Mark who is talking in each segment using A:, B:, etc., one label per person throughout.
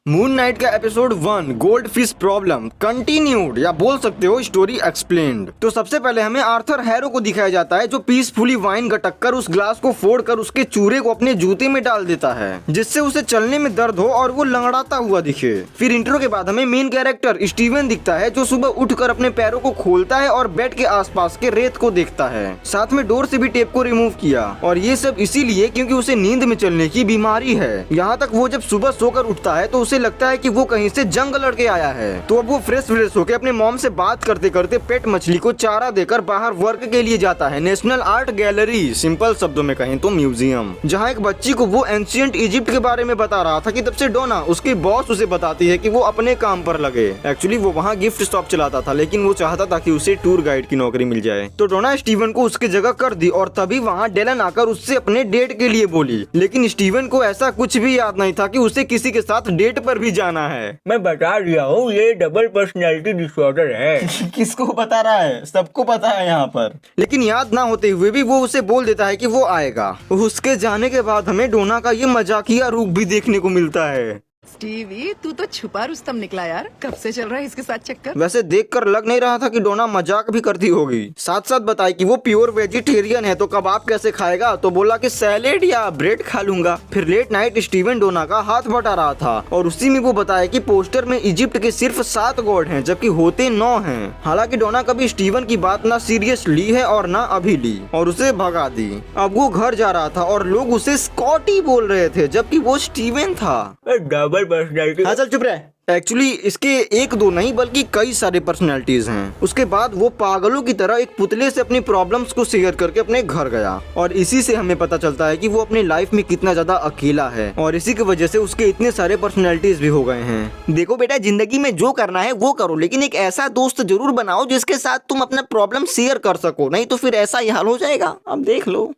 A: Moon night का episode 1 gold fish problem continued या बोल सकते हो स्टोरी एक्सप्लेन्ड। तो सबसे पहले हमें आर्थर हैरो को दिखाया जाता है जो पीसफुली वाइन गटक कर उस ग्लास को फोड़कर उसके चूरे को अपने जूते में डाल देता है जिससे उसे चलने में दर्द हो और वो लंगड़ाता हुआ दिखे। फिर इंट्रो के बाद हमें मेन कैरेक्टर स्टीवन दिखता है जो सुबह उठकर अपने पैरों को खोलता है और बेड के आसपास के रेत को देखता है। साथ में डोर से भी टेप को रिमूव किया और ये सब इसीलिए क्योंकि उसे नींद में चलने की बीमारी है। यहाँ तक वो जब सुबह सोकर उठता है तो उसे लगता है कि वो कहीं से जंग लड़के आया है। तो अब वो फ्रेश होकर अपने मॉम से बात करते करते पेट मछली को चारा देकर बाहर वर्क के लिए जाता है नेशनल आर्ट गैलरी, सिंपल शब्दों में कहें तो म्यूजियम, जहाँ एक बच्ची को वो एंशिएंट इजिप्ट के बारे में बता रहा था कि तब से डोना उसकी बॉस उसे बताती है कि वो अपने काम पर लगे। एक्चुअली वो वहाँ गिफ्ट शॉप चलाता था लेकिन वो चाहता था कि उसे टूर गाइड की नौकरी मिल जाए। तो डोना स्टीवन को उसकी जगह कर दी और तभी वहाँ डेलन आकर उससे अपने डेट के लिए बोली, लेकिन स्टीवन को ऐसा कुछ भी याद नहीं था कि उसे किसी के साथ डेट पर भी जाना है।
B: मैं बता दिया हूँ ये डबल पर्सनैलिटी डिसऑर्डर है।
A: किसको बता रहा है? सबको पता है यहाँ पर। लेकिन याद ना होते हुए भी वो उसे बोल देता है कि वो आएगा। उसके जाने के बाद हमें डोना का ये मजाकिया रूप भी देखने को मिलता है।
C: स्टीवी, तू तो छुपा रुस्तम निकला यार। कब से चल रहा है इसके साथ चक्कर?
A: वैसे देखकर लग नहीं रहा था कि डोना मजाक भी करती होगी। साथ साथ बताई कि वो प्योर वेजिटेरियन है तो कबाब कैसे खाएगा, तो बोला कि सैलेड या ब्रेड खा लूंगा। फिर लेट नाइट स्टीवन डोना का हाथ बटा रहा था और उसी में वो बताया कि पोस्टर में इजिप्ट के सिर्फ 7 गॉड हैं जबकि होते 9 हैं। हालांकि डोना कभी स्टीवन की बात ना सीरियस ली है और ना अभी ली और उसे भगा दी। अब वो घर जा रहा था और लोग उसे स्कॉटी बोल रहे थे जबकि वो स्टीवन था।
B: Double personality.
A: हाँ चल चुप रहे। एक्चुअली इसके एक दो नहीं बल्कि कई सारे पर्सनैलिटीज हैं। उसके बाद वो पागलों की तरह एक पुतले से अपनी प्रॉब्लम्स को शेयर करके अपने घर गया और इसी से हमें पता चलता है कि वो अपनी लाइफ में कितना ज्यादा अकेला है और इसी की वजह से उसके इतने सारे पर्सनैलिटीज भी हो गए हैं। देखो बेटा, जिंदगी में जो करना है वो करो, लेकिन एक ऐसा दोस्त जरूर बनाओ जिसके साथ तुम अपना प्रॉब्लम शेयर कर सको, नहीं तो फिर ऐसा ही हाल हो जाएगा। अब देख लो।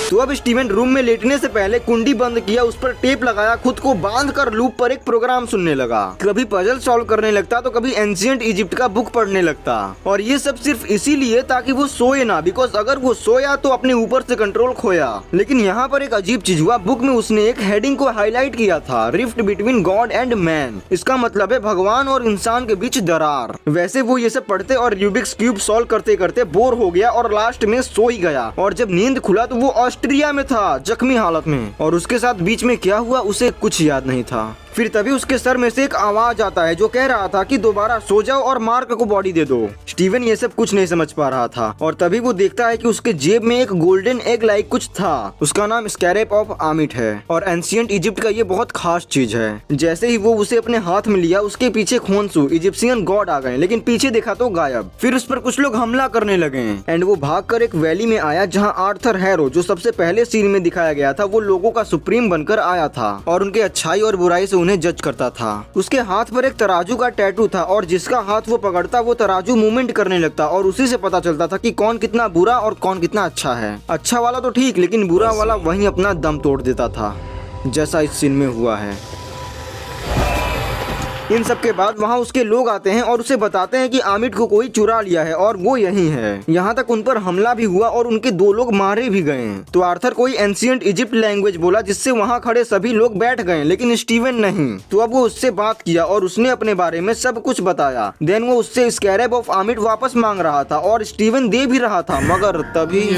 A: तो अब स्टीवन रूम में लेटने से पहले कुंडी बंद किया, उस पर टेप लगाया, खुद को बांध कर लूप पर एक प्रोग्राम सुनने लगा। कभी पजल सॉल्व करने लगता तो कभी एंशिएंट इजिप्ट का बुक पढ़ने लगता और ये सब सिर्फ इसीलिए ताकि वो सोए ना, बिकॉज अगर वो सोया तो अपने ऊपर से कंट्रोल खोया। लेकिन यहाँ पर एक अजीब चीज हुआ। बुक में उसने एक हेडिंग को हाईलाइट किया था, rift between God and man. इसका मतलब है भगवान और इंसान के बीच दरार। वैसे वो ये सब पढ़ते और रूबिक्स क्यूब सॉल्व करते करते बोर हो गया और लास्ट में सो ही गया और जब नींद खुला तो वो ऑस्ट्रिया में था जख्मी हालत में और उसके साथ बीच में क्या हुआ उसे कुछ याद नहीं था। फिर तभी उसके सर में से एक आवाज आता है जो कह रहा था कि दोबारा सो जाओ और मार्क को बॉडी दे दो। स्टीवन ये सब कुछ नहीं समझ पा रहा था और तभी वो देखता है कि उसके जेब में एक गोल्डन एग लाइक कुछ था। उसका नाम स्कैरेप ऑफ आमिट है और एंशिएंट इजिप्ट का ये बहुत खास चीज है। जैसे ही वो उसे अपने हाथ में लिया उसके पीछे खोंसू इजिप्शियन गॉड आ गए, लेकिन पीछे देखा तो गायब। फिर उस पर कुछ लोग हमला करने लगे एंड वो भागकर एक वैली में आया जहाँ आर्थर हैरो, जो सबसे पहले सीन में दिखाया गया था, वो लोगों का सुप्रीम बनकर आया था और उनके अच्छाई और बुराई से उन्हें जज करता था। उसके हाथ पर एक तराजू का टैटू था और जिसका हाथ वो पकड़ता वो तराजू मूवमेंट करने लगता और उसी से पता चलता था कि कौन कितना बुरा और कौन कितना अच्छा है। अच्छा वाला तो ठीक, लेकिन बुरा वाला वहीं अपना दम तोड़ देता था, जैसा इस सीन में हुआ है। इन सब के बाद वहाँ उसके लोग आते हैं और उसे बताते हैं कि आमिट को कोई चुरा लिया है और वो यहीं है। यहाँ तक उन पर हमला भी हुआ और उनके 2 लोग मारे भी गए। तो आर्थर कोई एंशिएंट इजिप्ट लैंग्वेज बोला जिससे वहाँ खड़े सभी लोग बैठ गए, लेकिन स्टीवन नहीं। तो अब वो उससे बात किया और उसने अपने बारे में सब कुछ बताया। देन वो उससे स्कैरेप ऑफ आमिट वापस मांग रहा था और स्टीवन दे भी रहा था, मगर तभी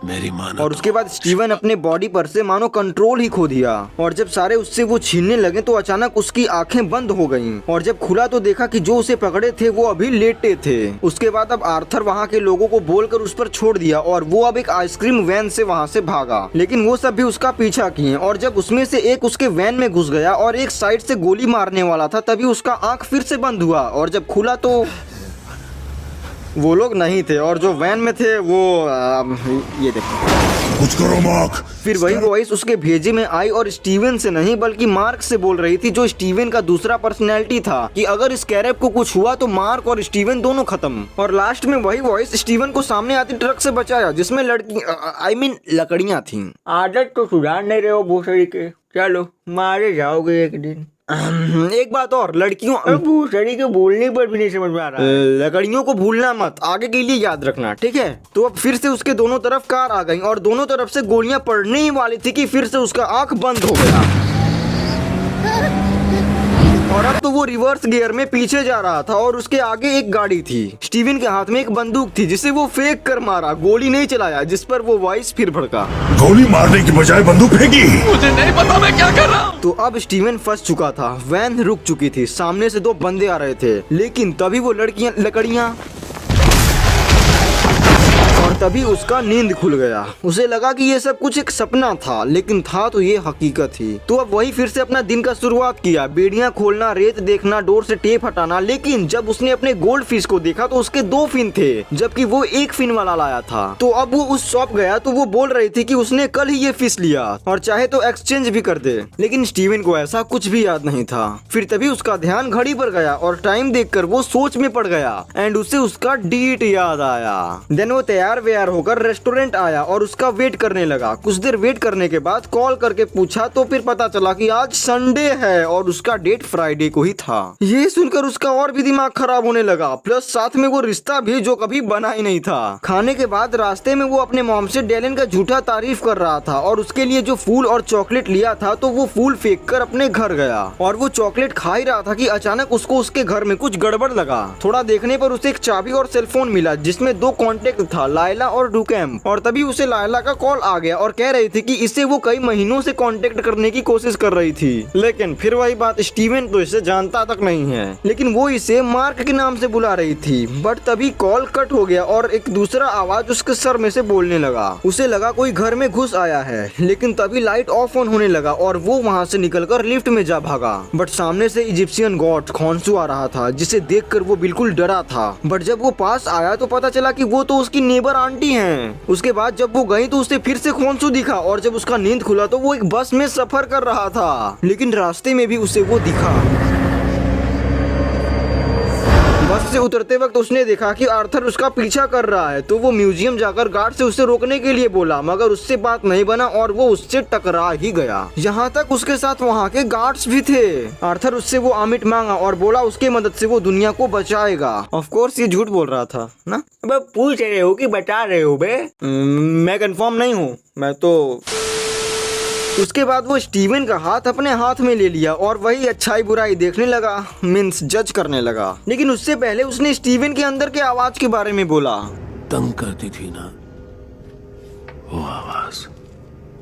D: मेरी माँ
A: और उसके बाद स्टीवन अपने बॉडी पर से मानो कंट्रोल ही खो दिया और जब सारे उससे वो छीनने लगे तो अचानक उसकी आंखें बंद हो गईं और जब खुला तो देखा कि जो उसे पकड़े थे वो अभी लेटे थे। उसके बाद अब आर्थर वहाँ के लोगों को बोलकर उस पर छोड़ दिया और वो अब एक आइसक्रीम वैन से वहाँ से भागा, लेकिन वो सब भी उसका पीछा किए और जब उसमें से एक उसके वैन में घुस गया और एक साइड से गोली मारने वाला था तभी उसका आंख फिर से बंद हुआ और जब खुला तो वो लोग नहीं थे और जो वैन में थे वो ये देखो।
D: कुछ करो मार्क।
A: फिर वही वॉइस उसके भेजे में आई और स्टीवन से नहीं बल्कि मार्क से बोल रही थी, जो स्टीवन का दूसरा पर्सनैलिटी था, कि अगर स्कैरेप को कुछ हुआ तो मार्क और स्टीवन दोनों खत्म। और लास्ट में वही वॉइस स्टीवन को सामने आती ट्रक से बचाया जिसमें लकड़ियां थी।
B: आदत तो सुधार नहीं रहे हो भूसड़ी के, चलो मारे जाओगे एक दिन।
A: एक बात और, लड़कियों
B: अब भूसड़ी के बोलने पर भी नहीं समझ में आ रहा है।
A: लकड़ियों को भूलना मत, आगे के लिए याद रखना, ठीक है। तो अब फिर से उसके दोनों तरफ कार आ गई और दोनों तरफ से गोलियां पड़ने ही वाली थी कि फिर से उसका आंख बंद हो गया और अब तो वो रिवर्स गियर में पीछे जा रहा था और उसके आगे एक गाड़ी थी। स्टीवन के हाथ में एक बंदूक थी जिसे वो फेंक कर मारा, गोली नहीं चलाया, जिस पर वो वॉइस फिर भड़का।
D: गोली मारने की बजाय बंदूक फेंकी।
A: तो अब स्टीवन फंस चुका था। वैन रुक चुकी थी, सामने से दो बंदे आ रहे थे, लेकिन तभी वो लकड़ियां और तभी उसका नींद खुल गया। उसे लगा कि ये सब कुछ एक सपना था, लेकिन था तो ये हकीकत ही। तो अब वही फिर से अपना दिन का शुरुआत किया, बेड़ियां खोलना, रेत देखना, डोर से टेप हटाना। लेकिन जब उसने अपने गोल्ड फिश को देखा तो उसके 2 फिन थे, जबकि वो 1 फिन वाला लाया था। तो अब वो उस शॉप गया तो वो बोल रही थी कि उसने कल ही ये फिश लिया और चाहे तो एक्सचेंज भी कर दे, लेकिन स्टीवन को ऐसा कुछ भी याद नहीं था। फिर तभी उसका ध्यान घड़ी पर गया और टाइम देखकर वो सोच में पड़ गया एंड उसे उसका डेट याद आया। देन वो तैयार होकर रेस्टोरेंट आया और उसका वेट करने लगा। कुछ देर वेट करने के बाद कॉल करके पूछा तो फिर पता चला कि आज संडे है और उसका डेट फ्राइडे को ही था। ये सुनकर उसका और भी दिमाग खराब होने लगा, प्लस साथ में वो रिश्ता भी जो कभी बना ही नहीं था। खाने के बाद रास्ते में वो अपने मॉम से डेलन का झूठा तारीफ कर रहा था और उसके लिए जो फूल और चॉकलेट लिया था तो वो फूल फेंक कर अपने घर गया और वो चॉकलेट खा ही रहा था कि अचानक उसको उसके घर में कुछ गड़बड़ लगा। थोड़ा देखने पर उसे एक चाबी और सेलफोन मिला जिसमें 2 कॉन्टेक्ट था, लायला और डुकैम। और तभी उसे लायला का कॉल आ गया और कह रही थी कि इसे वो कई महीनों से कांटेक्ट करने की कोशिश कर रही थी, लेकिन फिर वही बात, स्टीवन तो इसे जानता तक नहीं है, लेकिन वो इसे मार्क के नाम से बुला रही थी। बट तभी कॉल कट हो गया और एक दूसरा आवाज उसके सर में से बोलने लगा। उसे लगा कोई घर में घुस आया है, लेकिन तभी लाइट ऑफ ऑन होने लगा और वो वहाँ से निकलकर लिफ्ट में जा भागा। बट सामने से इजिप्शियन गॉड खोंसू आ रहा था जिसे देखकर वो बिल्कुल डरा था। बट जब वो पास आया तो पता चला कि वो तो उसकी नेबर आंटी हैं। उसके बाद जब वो गई तो उसे फिर से खोंसू दिखा और जब उसका नींद खुला तो वो एक बस में सफर कर रहा था, लेकिन रास्ते में भी उसे वो दिखा। बस से उतरते वक्त उसने देखा कि आर्थर उसका पीछा कर रहा है, तो वो म्यूजियम जाकर गार्ड से उसे रोकने के लिए बोला, मगर उससे बात नहीं बना और वो उससे टकरा ही गया। यहाँ तक उसके साथ वहाँ के गार्ड्स भी थे। आर्थर उससे वो आमिट मांगा और बोला उसके मदद से वो दुनिया को बचाएगा। ऑफ कोर्स ये झूठ बोल रहा था ना।
B: अब पूछ रहे हो कि बता रहे हो बे?
A: मैं कंफर्म नहीं हूँ, मैं तो। उसके बाद वो स्टीवन का हाथ अपने हाथ में ले लिया और वही अच्छाई बुराई देखने लगा, मीन्स जज करने लगा। लेकिन उससे पहले उसने स्टीवन के अंदर के आवाज के बारे में बोला।
E: तंग करती थी ना वो आवाज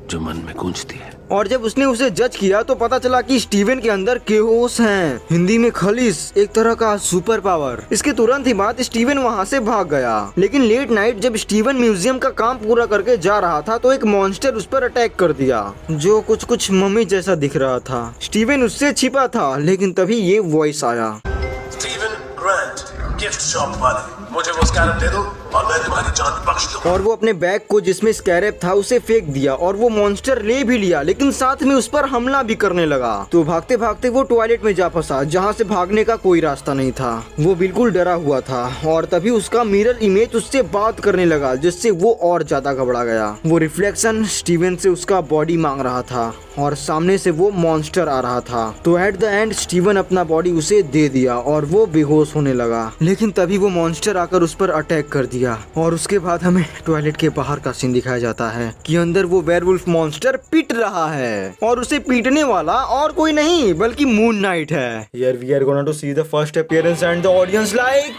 E: जो मन में गूंजती है।
A: और जब उसने उसे जज किया तो पता चला कि स्टीवन के अंदर केओस हैं, हिंदी में खलीस, एक तरह का सुपर पावर। इसके तुरंत ही बाद स्टीवन वहाँ से भाग गया। लेकिन लेट नाइट जब स्टीवन म्यूजियम का काम पूरा करके जा रहा था तो एक मॉन्स्टर उस पर अटैक कर दिया जो कुछ मम्मी जैसा दिख रहा था। स्टीवन उससे छिपा था, लेकिन तभी ये वॉइस आया।
D: स्टीवन ग्रांट, गिफ्ट शॉप वाले, मुझे वो स्कैरब दे दो और मैं तुम्हारी जान बख्श दूं।
A: और वो अपने बैग को जिसमें स्कैरब था उसे फेंक दिया और वो मॉन्स्टर ले भी लिया, लेकिन साथ में उस पर हमला भी करने लगा। तो भागते भागते वो टॉयलेट में जा फंसा जहाँ से भागने का कोई रास्ता नहीं था। वो बिल्कुल डरा हुआ था और तभी उसका मिरर इमेज उससे बात करने लगा, जिससे वो और ज्यादा घबरा गया। वो रिफ्लेक्शन स्टीवन से उसका बॉडी मांग रहा था और सामने से वो मॉन्स्टर आ रहा था। तो एट द एंड स्टीवन अपना बॉडी उसे दे दिया और वो बेहोश होने लगा। लेकिन तभी वो मॉन्स्टर आकर उस पर अटैक कर दिया और उसके बाद हमें टॉयलेट के बाहर का सीन दिखाया जाता है कि अंदर वो वेयरवुल्फ मॉन्स्टर पीट रहा है और उसे पीटने वाला और कोई नहीं बल्कि मून नाइट है। Here we are gonna to see the first appearance and the audience like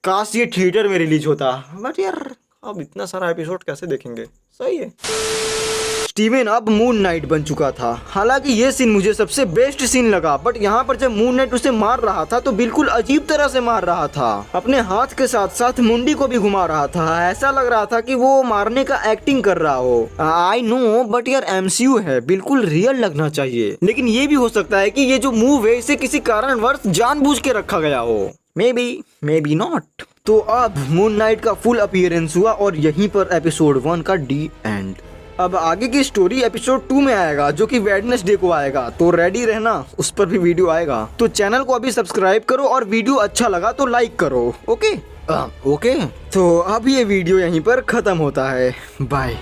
A: काश ये थिएटर में रिलीज होता, बट यार अब इतना सारा एपिसोड कैसे देखेंगे। सही है। स्टीवन अब मून नाइट बन चुका था। हालांकि ये सीन मुझे सबसे बेस्ट सीन लगा, बट यहाँ पर जब मून नाइट उसे मार रहा था तो बिल्कुल अजीब तरह से मार रहा था। अपने हाथ के साथ साथ मुंडी को भी घुमा रहा था। ऐसा लग रहा था कि वो मारने का एक्टिंग कर रहा हो। आई नो, बट यार MCU है, बिल्कुल रियल लगना चाहिए। लेकिन ये भी हो सकता है कि ये जो मूव है इसे किसी कारणवश जानबूझ के रखा गया हो। May be not. तो अब मून नाइट का फुल अपीयरेंस हुआ और यहीं पर एपिसोड 1 का डी एंड। अब आगे की स्टोरी एपिसोड 2 में आएगा जो कि वेडनेसडे को आएगा, तो रेडी रहना, उस पर भी वीडियो आएगा। तो चैनल को अभी सब्सक्राइब करो और वीडियो अच्छा लगा तो लाइक करो। ओके। ओके, तो अब ये वीडियो यहीं पर खत्म होता है। बाय।